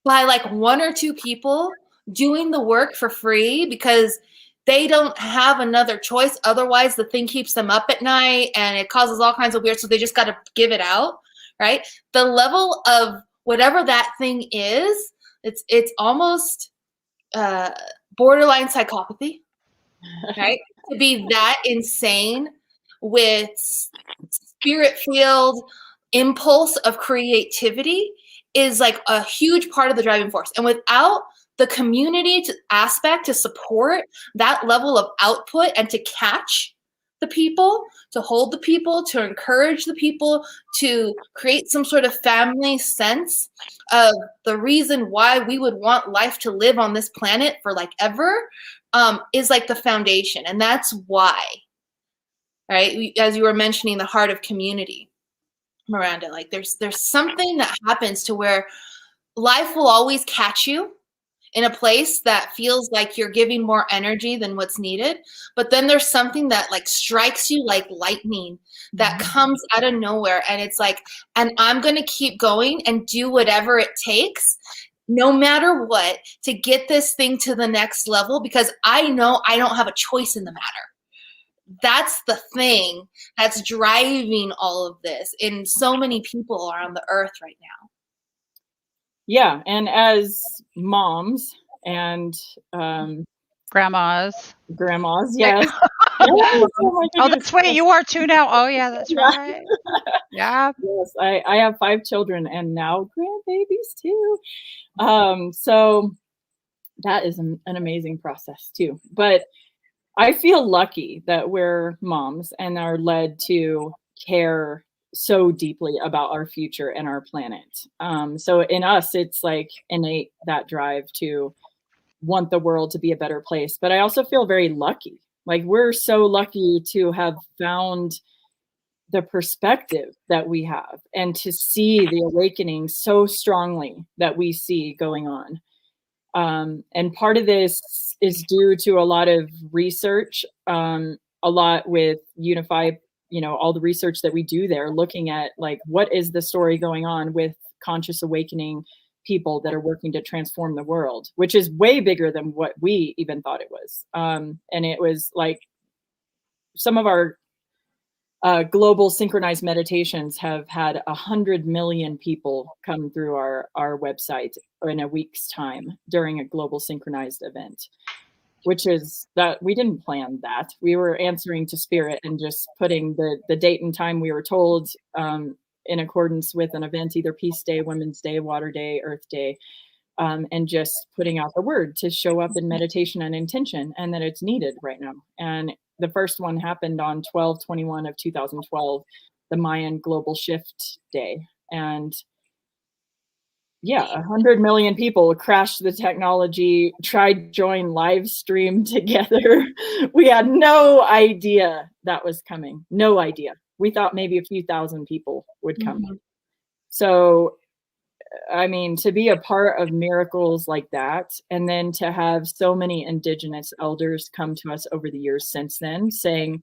By like one or two people doing the work for free because they don't have another choice. Otherwise, the thing keeps them up at night and it causes all kinds of weird. So they just got to give it out, right? The level of whatever that thing is, it's almost borderline psychopathy, right? To be that insane with spirit-filled impulse of creativity is like a huge part of the driving force. And without the community aspect to support that level of output and to catch the people, to hold the people, to encourage the people, to create some sort of family sense of the reason why we would want life to live on this planet for like ever, is like the foundation. And that's why, right? As you were mentioning, the heart of community, Miranda, like there's something that happens to where life will always catch you in a place that feels like you're giving more energy than what's needed. But then there's something that like strikes you like lightning that comes out of nowhere. And it's like, and I'm going to keep going and do whatever it takes, no matter what, to get this thing to the next level, because I know I don't have a choice in the matter. That's the thing that's driving all of this in so many people around the earth right now. Yeah, and as moms and grandmas, yes. Oh, that's right. You are too now. Oh, yeah, that's right. Yeah. Yes, I have 5 children and now grandbabies too. So that is an amazing process too. But I feel lucky that we're moms and are led to care so deeply about our future and our planet. So in us, it's like innate, that drive to want the world to be a better place. But I also feel very lucky. Like, we're so lucky to have found the perspective that we have and to see the awakening so strongly that we see going on. And part of this is due to a lot of research, a lot with Unify, all the research that we do there, looking at like, what is the story going on with conscious awakening people that are working to transform the world, which is way bigger than what we even thought it was. And it was like some of our global synchronized meditations have had 100 million people come through our website in a week's time during a global synchronized event, which is that we didn't plan that. We were answering to spirit and just putting the date and time we were told in accordance with an event, either Peace Day, Women's Day, Water Day, Earth Day, and just putting out the word to show up in meditation and intention, and that it's needed right now. And the first one happened on 12/21 of 2012, the Mayan Global Shift Day. And yeah, 100 million people crashed the technology, tried to join live stream together. We had no idea that was coming. No idea. We thought maybe a few thousand people would come. Mm-hmm. So, I mean, to be a part of miracles like that, and then to have so many Indigenous elders come to us over the years since then saying,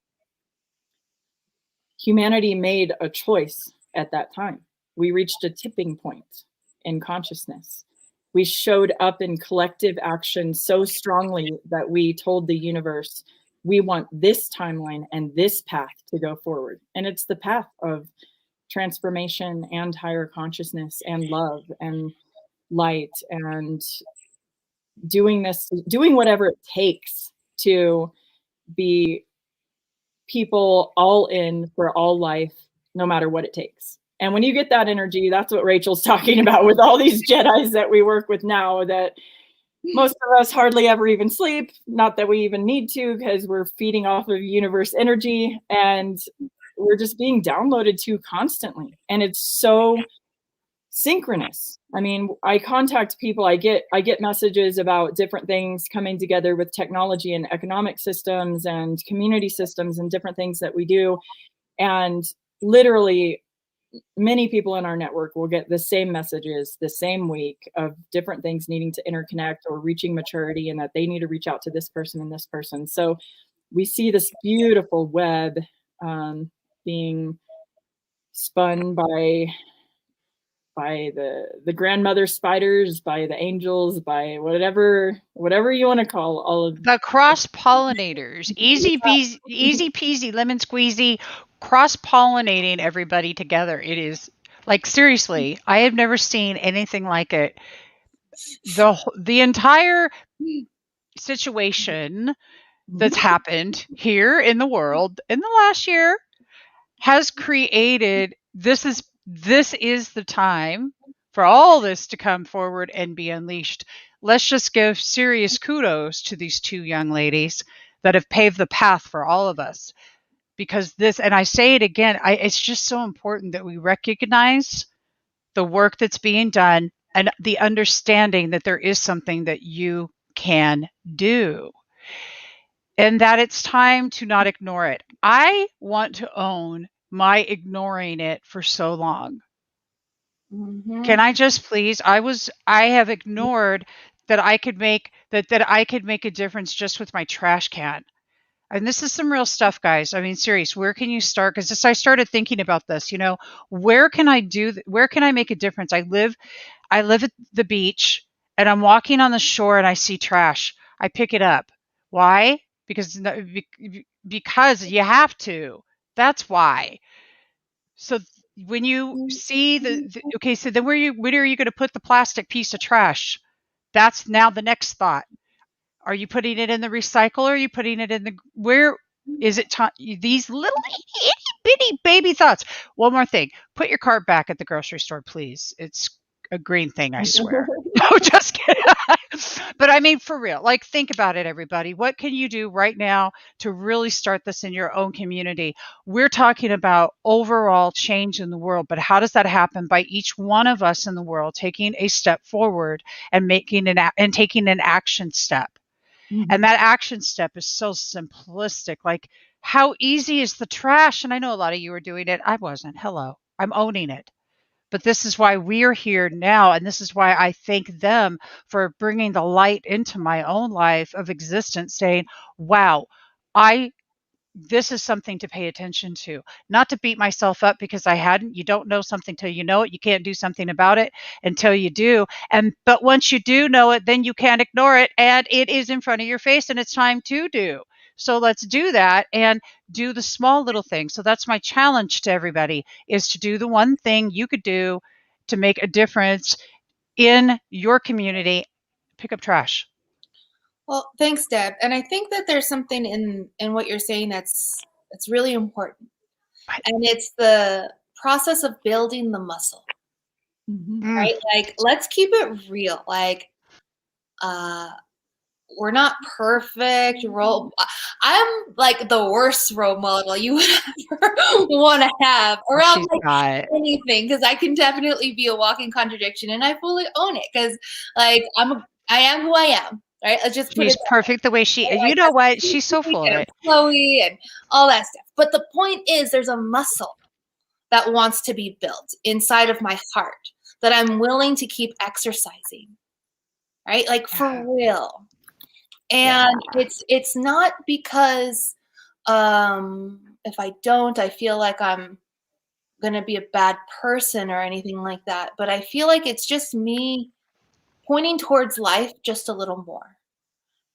humanity made a choice at that time. We reached a tipping point in consciousness. We showed up in collective action so strongly that we told the universe, we want this timeline and this path to go forward. And it's the path of transformation and higher consciousness and love and light, and doing whatever it takes to be people all in for all life, no matter what it takes. And when you get that energy, that's what Rachel's talking about with all these Jedis that we work with now, that most of us hardly ever even sleep. Not that we even need to, because we're feeding off of universe energy, and we're just being downloaded to constantly. And it's so synchronous. I mean, I contact people, I get messages about different things coming together with technology and economic systems and community systems and different things that we do. And literally many people in our network will get the same messages the same week of different things needing to interconnect or reaching maturity, and that they need to reach out to this person and this person. So we see this beautiful web being spun by the grandmother spiders, by the angels, by whatever you want to call all of the cross pollinators. Easy peasy lemon squeezy, cross pollinating everybody together. It is like, seriously, I have never seen anything like it. The entire situation that's happened here in the world in the last year has created, this is the time for all this to come forward and be unleashed. Let's just give serious kudos to these two young ladies that have paved the path for all of us. Because this, and I say it again, it's just so important that we recognize the work that's being done and the understanding that there is something that you can do. And that it's time to not ignore it. I want to own my ignoring it for so long. Mm-hmm. Can I just please? I have ignored that I could make a difference just with my trash can. And this is some real stuff, guys. I mean, serious, where can you start? Because I started thinking about this, where can I make a difference? I live at the beach, and I'm walking on the shore and I see trash. I pick it up. Why? Because you have to. That's why. So when you see okay, so then where are you going to put the plastic piece of trash? That's now the next thought. Are you putting it in the recycle, or are you putting it in where is it? These little itty bitty baby thoughts. One more thing. Put your cart back at the grocery store, please. It's a green thing, I swear. No, just kidding. But I mean, for real, like, think about it, everybody. What can you do right now to really start this in your own community? We're talking about overall change in the world, but how does that happen? By each one of us in the world taking a step forward and taking an action step. And that action step is so simplistic. Like, how easy is the trash? And I know a lot of you are doing it. I wasn't. Hello. I'm owning it. But this is why we're here now. And this is why I thank them for bringing the light into my own life of existence, saying, wow, this is something to pay attention to, not to beat myself up because I hadn't. You don't know something till you know it. You can't do something about it until you do. But once you do know it, then you can't ignore it, and it is in front of your face, and it's time to do. So let's do that and do the small little things. So that's my challenge to everybody, is to do the one thing you could do to make a difference in your community. Pick up trash. Well, thanks, Deb. And I think that there's something in what you're saying that's really important. And it's the process of building the muscle. Right? Like, let's keep it real. Like, we're not perfect. I'm like the worst role model you would ever want to have around like anything, because I can definitely be a walking contradiction, and I fully own it, because like I am who I am. Right? Let's just put She's perfect the way she. You know what? She's so full of it. Chloe and all that stuff. But the point is, there's a muscle that wants to be built inside of my heart that I'm willing to keep exercising. Right? Like, for real. And it's not because if I don't, I feel like I'm going to be a bad person or anything like that. But I feel like it's just me pointing towards life just a little more.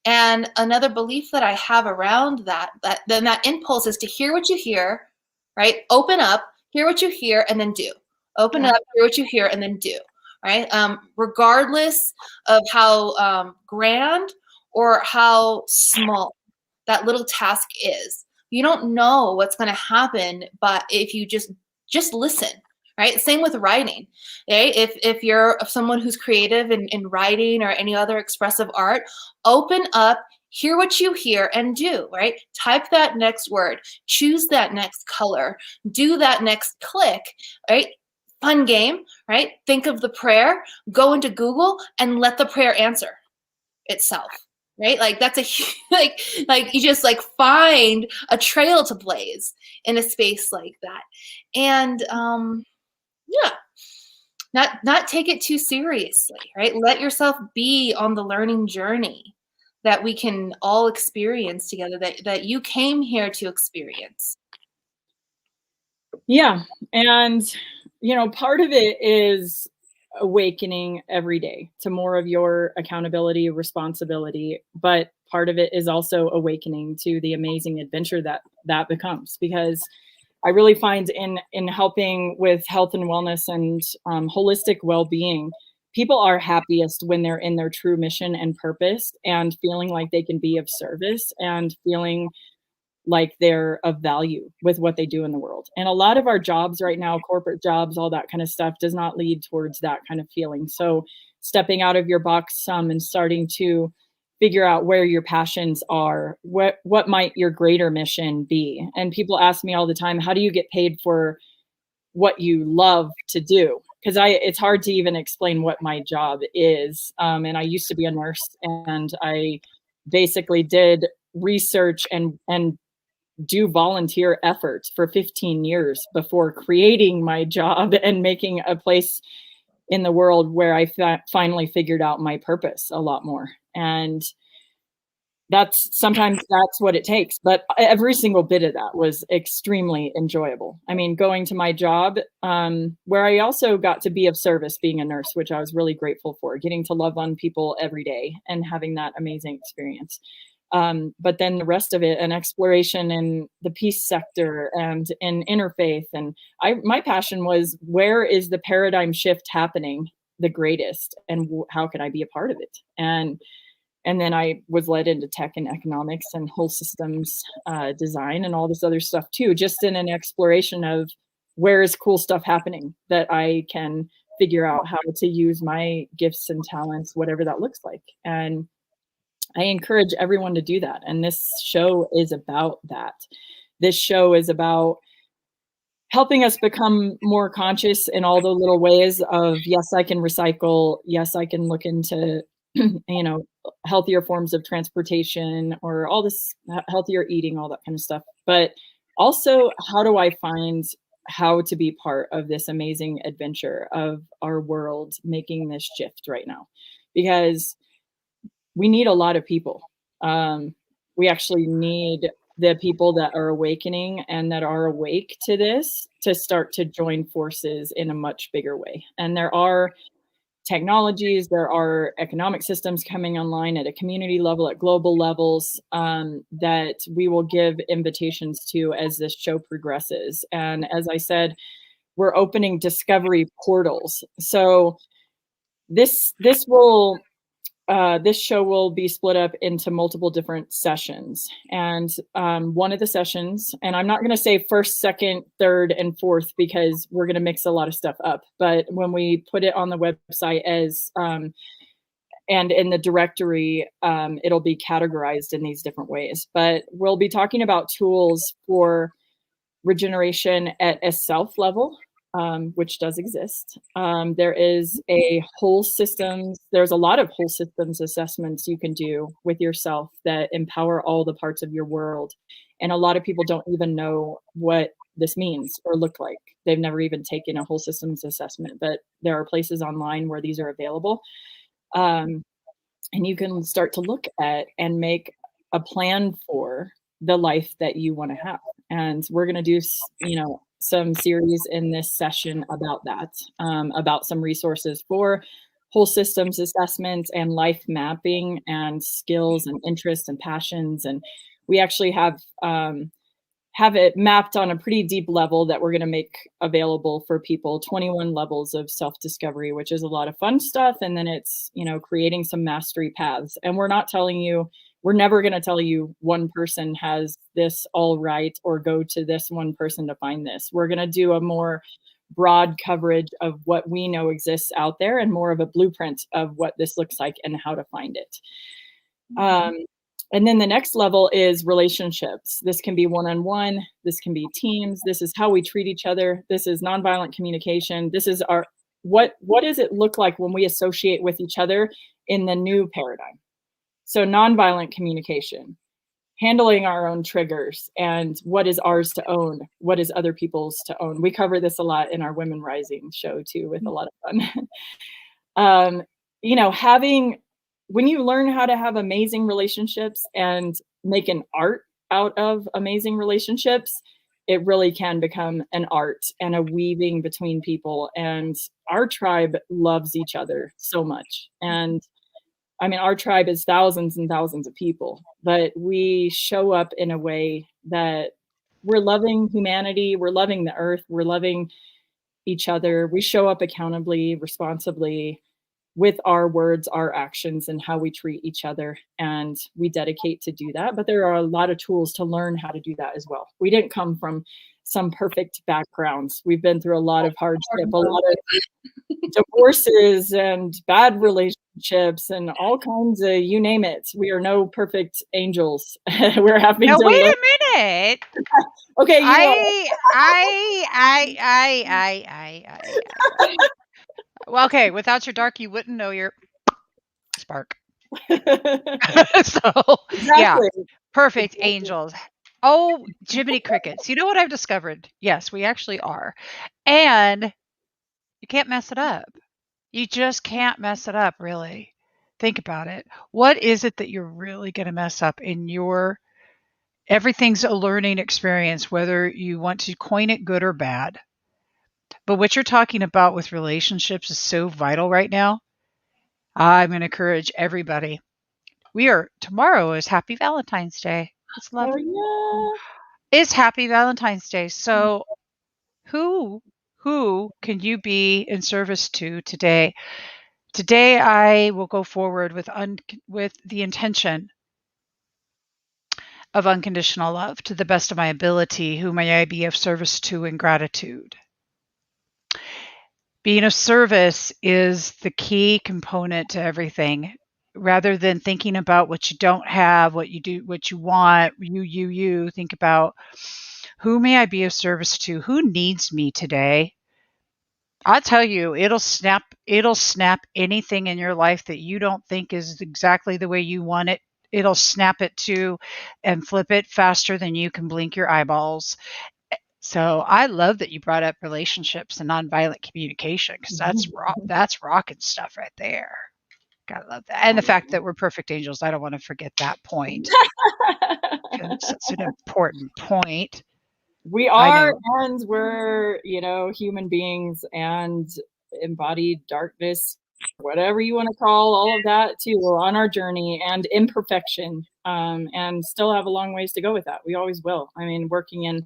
And another belief that I have around that impulse is to hear what you hear, right? Open up, hear what you hear, and then do. Open up, hear what you hear, and then do, right? Regardless of how grand or how small that little task is. You don't know what's going to happen, but if you just listen, right? Same with writing, right? If you're someone who's creative in writing or any other expressive art, open up, hear what you hear, and do, right? Type that next word, choose that next color, do that next click, right? Fun game, right? Think of the prayer, go into Google and let the prayer answer itself. Right? Like, that's like you just like find a trail to blaze in a space like that. And not take it too seriously, right? Let yourself be on the learning journey that we can all experience together, that you came here to experience. Yeah. And, part of it is awakening every day to more of your accountability, responsibility, but part of it is also awakening to the amazing adventure that becomes, because I really find in helping with health and wellness and holistic well-being, people are happiest when they're in their true mission and purpose and feeling like they can be of service and feeling like they're of value with what they do in the world. And a lot of our jobs right now, corporate jobs, all that kind of stuff, does not lead towards that kind of feeling. So stepping out of your box some and starting to figure out where your passions are, what might your greater mission be? And people ask me all the time, how do you get paid for what you love to do? Because it's hard to even explain what my job is. And I used to be a nurse, and I basically did research and do volunteer efforts for 15 years before creating my job and making a place in the world where I finally figured out my purpose a lot more. And sometimes that's what it takes. But every single bit of that was extremely enjoyable. I mean, going to my job, where I also got to be of service being a nurse, which I was really grateful for, getting to love on people every day and having that amazing experience. But then the rest of it, an exploration in the peace sector and in interfaith. And my passion was, where is the paradigm shift happening the greatest, and how can I be a part of it? And then I was led into tech and economics and whole systems design and all this other stuff too, just in an exploration of where is cool stuff happening that I can figure out how to use my gifts and talents, whatever that looks like. And I encourage everyone to do that. And this show is about that. This show is about helping us become more conscious in all the little ways of, yes, I can recycle. Yes, I can look into, healthier forms of transportation, or all this healthier eating, all that kind of stuff. But also, how do I find how to be part of this amazing adventure of our world making this shift right now? Because we need a lot of people. We actually need the people that are awakening and that are awake to this to start to join forces in a much bigger way. And there are technologies, there are economic systems coming online at a community level, at global levels, that we will give invitations to as this show progresses. And as I said, we're opening discovery portals. So this show will be split up into multiple different sessions. And one of the sessions, and I'm not going to say first, second, third, and fourth, because we're going to mix a lot of stuff up. But when we put it on the website as, and in the directory, it'll be categorized in these different ways. But we'll be talking about tools for regeneration at a self level, which does exist. There is a whole systems, there's a lot of whole systems assessments you can do with yourself that empower all the parts of your world. And a lot of people don't even know what this means or look like. They've never even taken a whole systems assessment, but there are places online where these are available. And you can start to look at and make a plan for the life that you want to have. And we're going to do, some series in this session about that, about some resources for whole systems assessments and life mapping and skills and interests and passions. And we actually have it mapped on a pretty deep level that we're going to make available for people, 21 levels of self-discovery, which is a lot of fun stuff. And then it's, creating some mastery paths. And we're never going to tell you one person has this all right, or go to this one person to find this. We're going to do a more broad coverage of what we know exists out there, and more of a blueprint of what this looks like and how to find it. And then the next level is relationships. This can be one-on-one. This can be teams. This is how we treat each other. This is nonviolent communication. This is what does it look like when we associate with each other in the new paradigm? So nonviolent communication, handling our own triggers, and what is ours to own, what is other people's to own. We cover this a lot in our Women Rising show too, with a lot of fun. When you learn how to have amazing relationships and make an art out of amazing relationships, it really can become an art and a weaving between people. And our tribe loves each other so much. And I mean, our tribe is thousands and thousands of people, but we show up in a way that we're loving humanity, we're loving the earth, we're loving each other. We show up accountably, responsibly, with our words, our actions, and how we treat each other. And we dedicate to do that. But there are a lot of tools to learn how to do that as well. We didn't come from some perfect backgrounds. We've been through a lot of hardship, a lot of divorces and bad relationships and all kinds of, you name it. We are no perfect angels. We're having Now, to wait learn. a minute. Okay, Well, okay, without your dark, you wouldn't know your spark. So, exactly. yeah, perfect angels. Oh, Jiminy Crickets. You know what I've discovered? Yes, we actually are. And you can't mess it up. You just can't mess it up, really. Think about it. What is it that you're really going to mess up in your everything's a learning experience, whether you want to coin it good or bad. But what you're talking about with relationships is so vital right now. I'm going to encourage everybody. Tomorrow is Happy Valentine's Day. It's lovely. Oh, It's Happy Valentine's Day. So who can you be in service to today? Today I will go forward with the intention of unconditional love to the best of my ability. Who may I be of service to in gratitude? being of service is the key component to everything. Rather than thinking about what you don't have, what you do, what you want, you think about, who may I be of service to? Who needs me today? I'll tell you, it'll snap anything in your life that you don't think is exactly the way you want it. It'll snap it to and flip it faster than you can blink your eyeballs. So I love that you brought up relationships and nonviolent communication, because that's rocking stuff right there. Gotta love that. And the fact that we're perfect angels, I don't want to forget that point. It's an important point. We are, and we're, human beings and embodied darkness, whatever you want to call all of that too. We're on our journey and imperfection, and still have a long ways to go with that. We always will. I mean, working in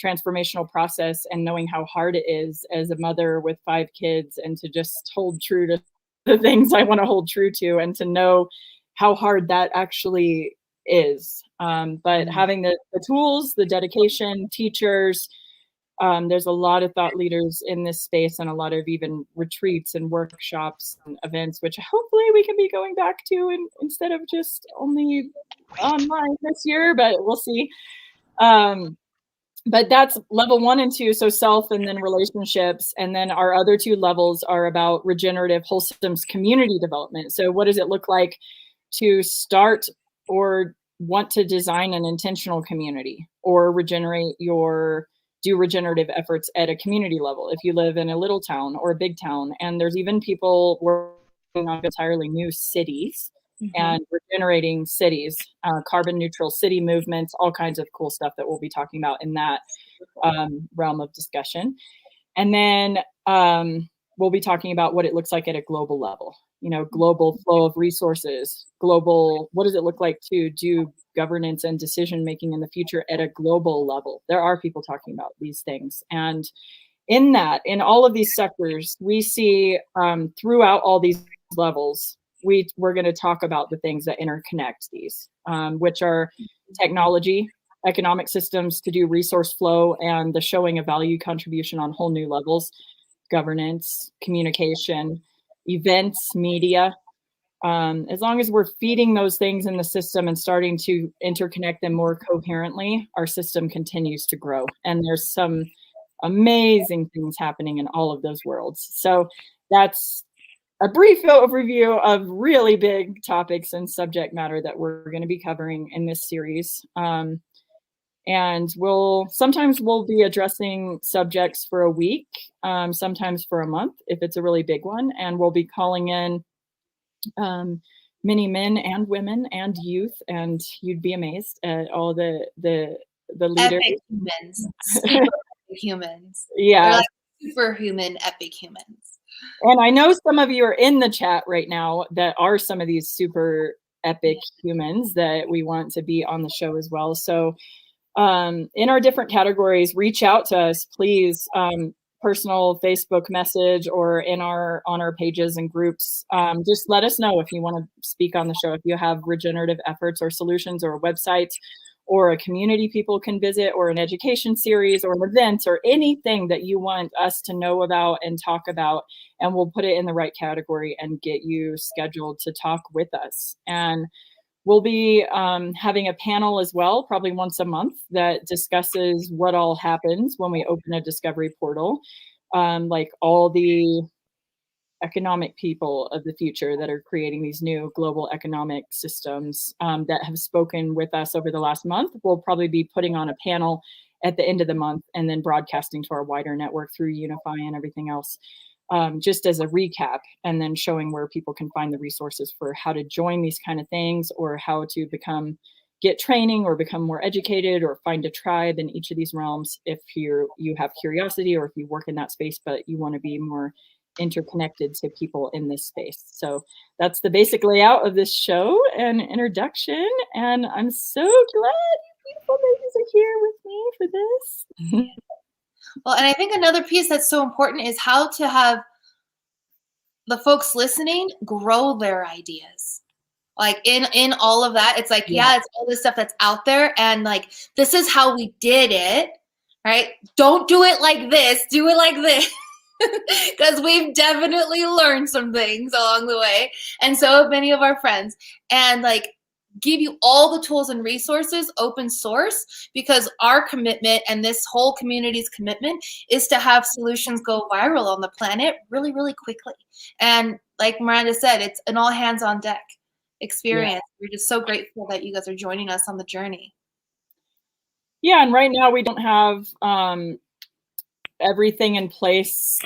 transformational process and knowing how hard it is as a mother with 5 kids, and to just hold true to the things I want to hold true to, and to know how hard that actually is. But having the tools, the dedication, teachers, there's a lot of thought leaders in this space, and a lot of even retreats and workshops and events, which hopefully we can be going back to instead of just only online this year, but we'll see. But that's level 1 and 2, so self and then relationships. And then our other 2 levels are about regenerative wholesome community development. So what does it look like to start or want to design an intentional community, or do regenerative efforts at a community level if you live in a little town or a big town? And there's even people working on entirely new cities and regenerating cities, carbon neutral city movements, all kinds of cool stuff that we'll be talking about in that realm of discussion. And then we'll be talking about what it looks like at a global level, global flow of resources, global, what does it look like to do governance and decision making in the future at a global level? There are people talking about these things. And in all of these sectors, we see throughout all these levels, we're going to talk about the things that interconnect these, which are technology, economic systems to do resource flow and the showing of value contribution on whole new levels, governance, communication, events, media. As long as we're feeding those things in the system and starting to interconnect them more coherently, our system continues to grow. And there's some amazing things happening in all of those worlds. So that's a brief overview of really big topics and subject matter that we're going to be covering in this series. And sometimes we'll be addressing subjects for a week, sometimes for a month if it's a really big one. And we'll be calling in many men and women and youth, and you'd be amazed at all the leaders. Epic humans. Super humans. Yeah. They're like superhuman epic humans. And I know some of you are in the chat right now that are some of these super epic humans that we want to be on the show as well. So in our different categories, reach out to us, please. Personal Facebook message or on our pages and groups. Just let us know if you want to speak on the show, if you have regenerative efforts or solutions or a website or a community people can visit or an education series or an event or anything that you want us to know about and talk about, and we'll put it in the right category and get you scheduled to talk with us. And we'll be having a panel as well, probably once a month, that discusses what all happens when we open a discovery portal, like all the economic people of the future that are creating these new global economic systems that have spoken with us over the last month. We'll probably be putting on a panel at the end of the month and then broadcasting to our wider network through Unify and everything else. Just as a recap, and then showing where people can find the resources for how to join these kind of things, or how to get training or become more educated or find a tribe in each of these realms if you have curiosity, or if you work in that space but you want to be more interconnected to people in this space. So that's the basic layout of this show and introduction, and I'm so glad you beautiful babies are here with me for this. Well, and I think another piece that's so important is how to have the folks listening grow their ideas. Like in all of that, it's like, yeah, it's all this stuff that's out there, and like, this is how we did it, right? Don't do it like this, do it like this. because we've definitely learned some things along the way, and so have many of our friends. And like, give you all the tools and resources open source, because our commitment and this whole community's commitment is to have solutions go viral on the planet really, really quickly. And like Miranda said, it's an all hands on deck experience. Yeah. We're just so grateful that you guys are joining us on the journey. Yeah, and right now we don't have everything in place.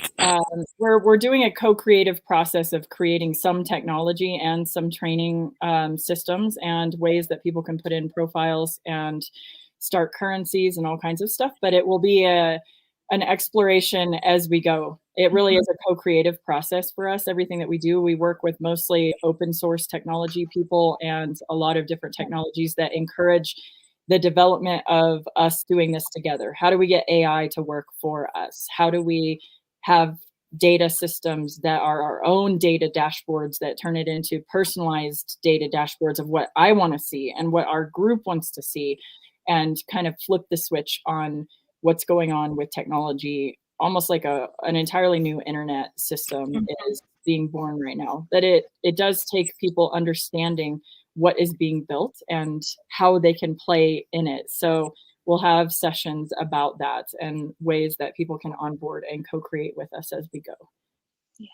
We're doing a co-creative process of creating some technology and some training systems and ways that people can put in profiles and start currencies and all kinds of stuff. But it will be an exploration as we go. It really is a co-creative process for us. Everything that we do, we work with mostly open source technology people and a lot of different technologies that encourage the development of us doing this together. How do we get AI to work for us? How do we have data systems that are our own data dashboards that turn it into personalized data dashboards of what I want to see and what our group wants to see, and kind of flip the switch on what's going on with technology, almost like an entirely new internet system is being born right now. That it does take people understanding what is being built and how they can play in it. So we'll have sessions about that and ways that people can onboard and co-create with us as we go. Yeah.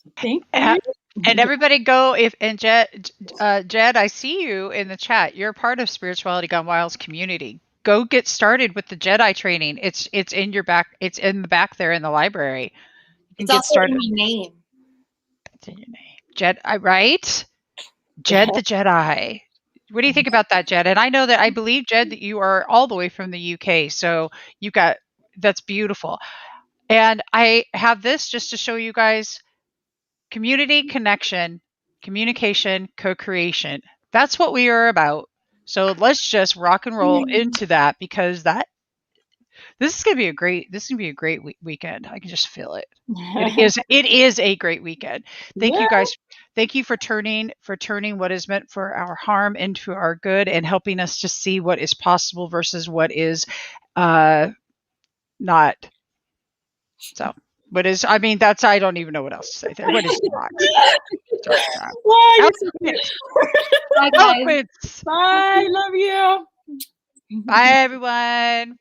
So thank you. And everybody go, Jed, I see you in the chat. You're part of Spirituality Gone Wild's community. Go get started with the Jedi training. It's in your back. It's in the back there in the library. It's also in your name. It's in your name. Jed, right? Jed the Jedi. What do you think about that, Jed? And I know that I believe, Jed, that you are all the way from the UK. So that's beautiful. And I have this just to show you guys community, connection, communication, co-creation. That's what we are about. So let's just rock and roll into that, because this is going to be a great weekend. I can just feel it. It is a great weekend. Thank you guys. Thank you for turning what is meant for our harm into our good, and helping us to see what is possible versus what is not. So what is, I mean, that's, I don't even know what else to say there. What is not? Bye, guys. Bye. Love you. Bye, everyone.